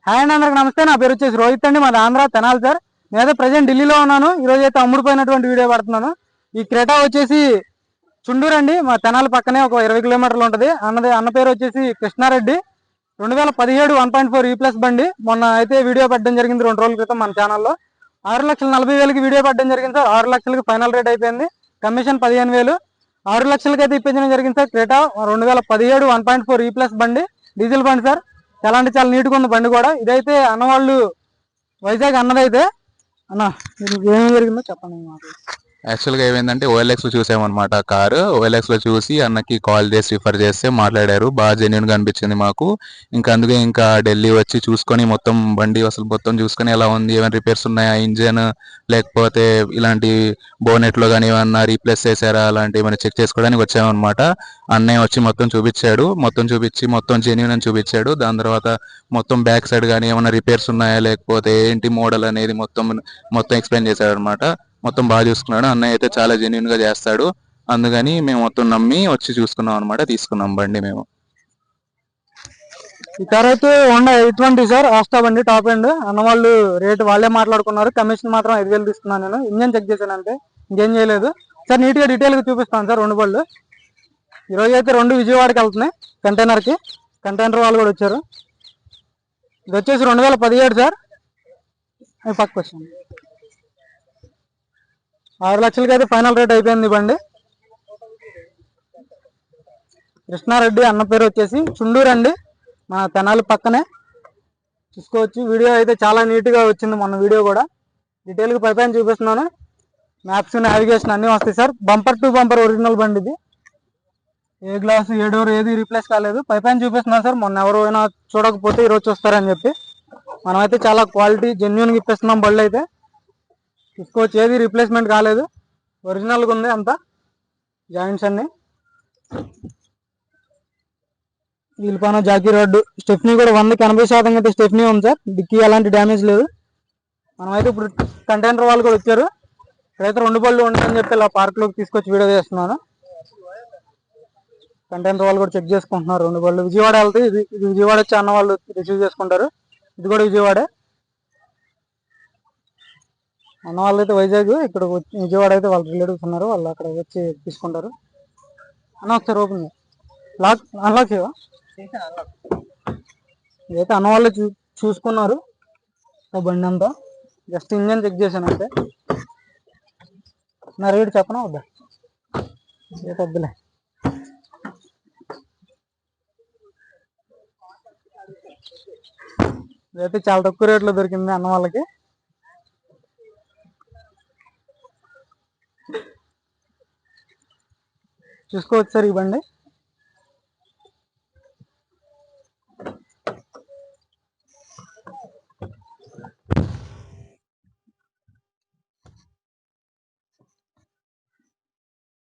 Hi అండి, అందరికి నమస్తే. నా పేరు వచ్చేసి రోహిత్ అండి, మాది ఆంధ్ర తెనాలి సార్. నేనైతే ప్రజెంట్ ఢిల్లీలో ఉన్నాను. ఈరోజు అయితే అమ్ముడుపోయినటువంటి వీడియో పడుతున్నాను. ఈ క్రెటా వచ్చేసి చుండూరు అండి, మా తెనాలి పక్కనే ఒక 20 కిలోమీటర్లు ఉంటుంది. అన్న పేరు వచ్చేసి కృష్ణారెడ్డి. 2017 1.4 E+ బండి. మొన్న అయితే వీడియో పెట్టడం జరిగింది 2 రోజుల క్రితం మన ఛానల్లో. 6,40,000కి వీడియో పెట్టడం జరిగింది సార్. 6 లక్షలకి ఫైనల్ రేట్ అయిపోయింది. కమిషన్ 15,000. 6 లక్షలకి అయితే ఇప్పించడం జరిగింది సార్. క్రెటా 2017 1.4 E+ బండి, డీజిల్ బండి సార్. చాలా అంటే చాలా నీట్గా ఉంది బండి కూడా. ఇదైతే అన్నవాళ్ళు వైజాగ్ అన్నదైతే. అన్న ఏమేమి జరిగిందో చెప్పండి మాకు. యాక్చువల్గా ఏమైందంటే OLX లో చూసామన్నమాట. కారు OLX లో చూసి అన్నకి కాల్ చేసి రిఫర్ చేస్తే మాట్లాడారు. బాగా జెన్యున్ గా అనిపించింది మాకు. ఇంకా అందుకే ఇంకా ఢిల్లీ వచ్చి చూసుకొని మొత్తం బండి అసలు మొత్తం చూసుకొని ఎలా ఉంది, ఏమైనా రిపేర్స్ ఉన్నాయా, ఇంజన్ లేకపోతే ఇలాంటి బోనెట్ లో కానీ ఏమన్నా రీప్లేస్ చేశారా, అలాంటి ఏమైనా చెక్ చేసుకోవడానికి వచ్చామన్నమాట. అన్నయ్య వచ్చి మొత్తం చూపించాడు. మొత్తం చూపించి మొత్తం జెన్యున్ అని చూపించాడు. దాని తర్వాత మొత్తం బ్యాక్ సైడ్ కానీ ఏమైనా రిపేర్స్ ఉన్నాయా లేకపోతే ఏంటి మోడల్ అనేది మొత్తం మొత్తం ఎక్స్ప్లెయిన్ చేశాడు అనమాట. మొత్తం బాగా చూసుకున్నాడు. అన్నయ్య అయితే చాలా జెన్యున్ గా చేస్తాడు. అందుకని మేము మొత్తం నమ్మి వచ్చి చూసుకున్నాం అనమాట. తీసుకున్నాం బండి మేము. ఈ కార్ అయితే హోండా 820 సార్, ఆస్టా బండి, టాప్ ఎండ్. అన్నవాళ్ళు రేటు వాళ్ళే మాట్లాడుకున్నారు. కమిషన్ మాత్రం 5,000 తీసుకున్నాను నేను. ఇంజన్ చెక్ చేశాను అంతే, ఇంకేం చేయలేదు సార్. నీట్ గా డీటెయిల్ గా చూపిస్తాను సార్. 2 బళ్ళు ఈరోజు అయితే 2 విజయవాడకి వెళ్తున్నాయి కంటైనర్కి. కంటైనర్ వాళ్ళు కూడా వచ్చారు. ఇది వచ్చేసి 2017 సార్. అది పక్క వచ్చింది. 6 లక్షలకి అయితే ఫైనల్ రేట్ అయిపోయింది బండి. కృష్ణారెడ్డి అన్న పేరు వచ్చేసి చుండూరు అండి, మన తెనాలి పక్కనే. చూసుకోవచ్చు. వీడియో అయితే చాలా నీట్గా వచ్చింది మొన్న వీడియో కూడా. డీటెయిల్గా పైపైన చూపిస్తున్నాను. మ్యాప్స్, నావిగేషన్ అన్నీ వస్తాయి sir. Bumper to bumper original బండి ఇది. ఏ గ్లాస్ ఏ డోర్ ఏది రీప్లేస్ కాలేదు. పైపైన చూపిస్తున్నాను సార్. మొన్న ఎవరైనా చూడకపోతే ఈరోజు చూస్తారని చెప్పి మనమైతే చాలా క్వాలిటీ జెన్యున్గా ఇప్పిస్తున్నాం బళ్ళు అయితే. చూసుకోవచ్చు, ఏది రీప్లేస్మెంట్ కాలేదు, ఒరిజినల్గా ఉంది అంతా. జాయింట్స్ అన్ని, వీల్పాన, జాకీ రోడ్డు, స్టెఫ్నీ కూడా 100కి 80% అయితే స్టెఫ్నీ ఉంది సార్. డిక్కీ ఎలాంటి డ్యామేజ్ లేదు. మనమైతే ఇప్పుడు కంటైనర్ వాళ్ళు కూడా వచ్చారు. ఇక్కడైతే 2 బళ్ళు ఉంటాయని చెప్పి ఇలా పార్క్లోకి తీసుకొచ్చి వీడియో చేస్తున్నాను. కంటైనర్ వాళ్ళు కూడా చెక్ చేసుకుంటున్నారు. 2 బళ్ళు విజయవాడ వెళ్తాయి. ఇది విజయవాడ వచ్చి అన్న వాళ్ళు రిసీవ్ చేసుకుంటారు. ఇది కూడా విజయవాడే. అన్న వాళ్ళు అయితే వైజాగ్, ఇక్కడ విజయవాడ అయితే వాళ్ళ రిలేటివ్స్ ఉన్నారు, వాళ్ళు అక్కడ వచ్చి తీసుకుంటారు. అన్న ఒకసారి ఓపెన్ లాక్ అన్లాక్ చేయవా? ఇదైతే అన్న వాళ్ళు చూసుకున్నారు బండి అంతా. జస్ట్ ఇంజన్ చెక్ చేశాను అంతే. నా రేటు చెప్పనా వద్దా? రేట్ వద్దులే. ఇదైతే చాలా తక్కువ రేట్లో దొరికింది అన్న వాళ్ళకి. చూసుకోవచ్చు సార్ ఈ బండి.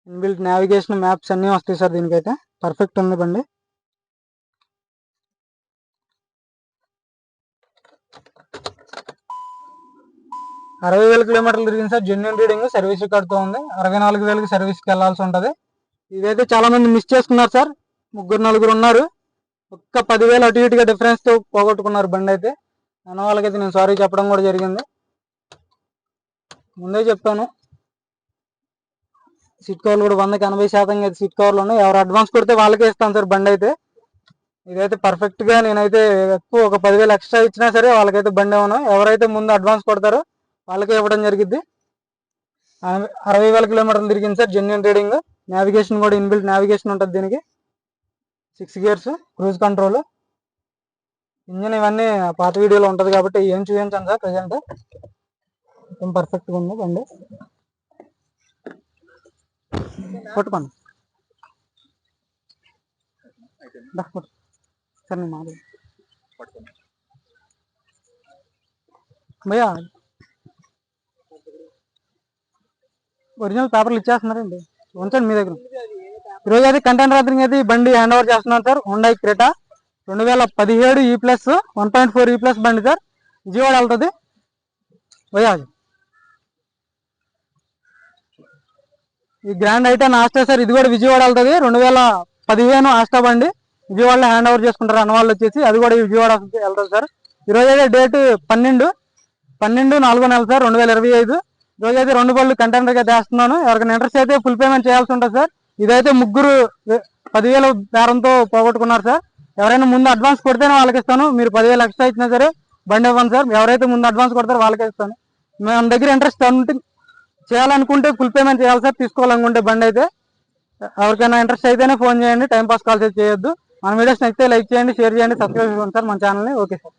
ఇన్బిల్ట్ నావిగేషన్, మ్యాప్స్ అన్నీ వస్తాయి సార్. దీనికైతే పర్ఫెక్ట్ ఉంది బండి. ఆ 60,000 కిలోమీటర్లు తిరిగింది సార్. జెన్యున్ రీడింగ్, సర్వీస్ రికార్డ్తో ఉంది. 64,000కి సర్వీస్కి వెళ్ళాల్సి ఉంటుంది. ఇదైతే చాలా మంది మిస్ చేసుకున్నారు సార్. 3-4 ఉన్నారు. ఒక్క 10,000 అటు ఇటుగా డిఫరెన్స్తో పోగొట్టుకున్నారు బండి అయితే. అన్న వాళ్ళకైతే నేను సారీ చెప్పడం కూడా జరిగింది. ముందే చెప్పాను. సీట్ కవర్లు కూడా 100కి 80% అయితే సీట్ కవర్లు ఉన్నాయి. ఎవరు అడ్వాన్స్ కొడితే వాళ్ళకే ఇస్తాను సార్ బండి అయితే. ఇదైతే పర్ఫెక్ట్గా నేనైతే ఎక్కువ ఒక 10,000 ఎక్స్ట్రా ఇచ్చినా సరే వాళ్ళకైతే బండి ఇవ్వను. ఎవరైతే ముందు అడ్వాన్స్ కొడతారో వాళ్ళకే ఇవ్వడం జరిగింది. 60,000 కిలోమీటర్లు తిరిగింది సార్. జెన్యున్ రీడింగ్, నావిగేషన్ కూడా ఇన్బిల్ట్ నావిగేషన్ ఉంటుంది దీనికి. 6 గేర్స్, క్రూజ్ కంట్రోల్, ఇంజన్ ఇవన్నీ పాత వీడియోలో ఉంటుంది కాబట్టి ఏం చూపించాను సార్. ప్రజెంట్ మొత్తం పర్ఫెక్ట్గా ఉంది బండి. కొట్టుకోండి సార్. నేను మాది భయ్యా ఒరిజినల్ పేపర్లు ఇచ్చేస్తున్నారండి, ఉంచండి మీ దగ్గర. ఈరోజు అయితే కంటైనర్ రాత్రికి అయితే ఈ బండి హ్యాండ్ ఓవర్ చేస్తున్నాను sir. Hyundai Creta 2017 E+ 1.4 E+ బండి సార్. విజయవాడ వెళ్తుంది భయ్యా. ఈ గ్రాండ్ ఐటెన్ ఆస్టా సార్, ఇది కూడా విజయవాడ వెళ్తుంది. 2015 ఆస్టా బండి. విజయవాడలో హ్యాండ్ ఓవర్ చేసుకుంటారు అన్న వాళ్ళు వచ్చేసి. అది కూడా విజయవాడ వెళ్తుంది సార్. ఈరోజు అయితే డేట్ 12/4 సార్ 2025. ఈరోజైతే 2 బళ్ళు కంటైనర్గా చేస్తున్నాను. ఎవరికైనా ఇంట్రెస్ట్ అయితే ఫుల్ పేమెంట్ చేయాల్సి ఉంటుంది సార్. ఇదైతే ముగ్గురు 10,000 బేరంతో పోగొట్టుకున్నారు సార్. ఎవరైనా ముందు అడ్వాన్స్ కొడితేనే వాళ్ళకి ఇస్తాను. మీరు 10,000 ఎక్స్ట్రా ఇచ్చినా సరే బండి ఇవ్వండి సార్. ఎవరైతే ముందు అడ్వాన్స్ కొడతారో వాళ్ళకే ఇస్తాను. మన దగ్గర ఇంట్రెస్ట్ చేయాలనుకుంటే ఫుల్ పేమెంట్ చేయాలి సార్. తీసుకోవాలనుకుంటే బండి అయితే ఎవరికైనా ఇంట్రెస్ట్ అయితేనే ఫోన్ చేయండి. టైం పాస్ కాల్స్ అయితే చేయొద్దు. మన వీడియోస్ నచ్చితే లైక్ చేయండి, షేర్ చేయండి, సబ్స్క్రైబ్ చేసుకోండి సార్ మన ఛానల్ని. Okay sir.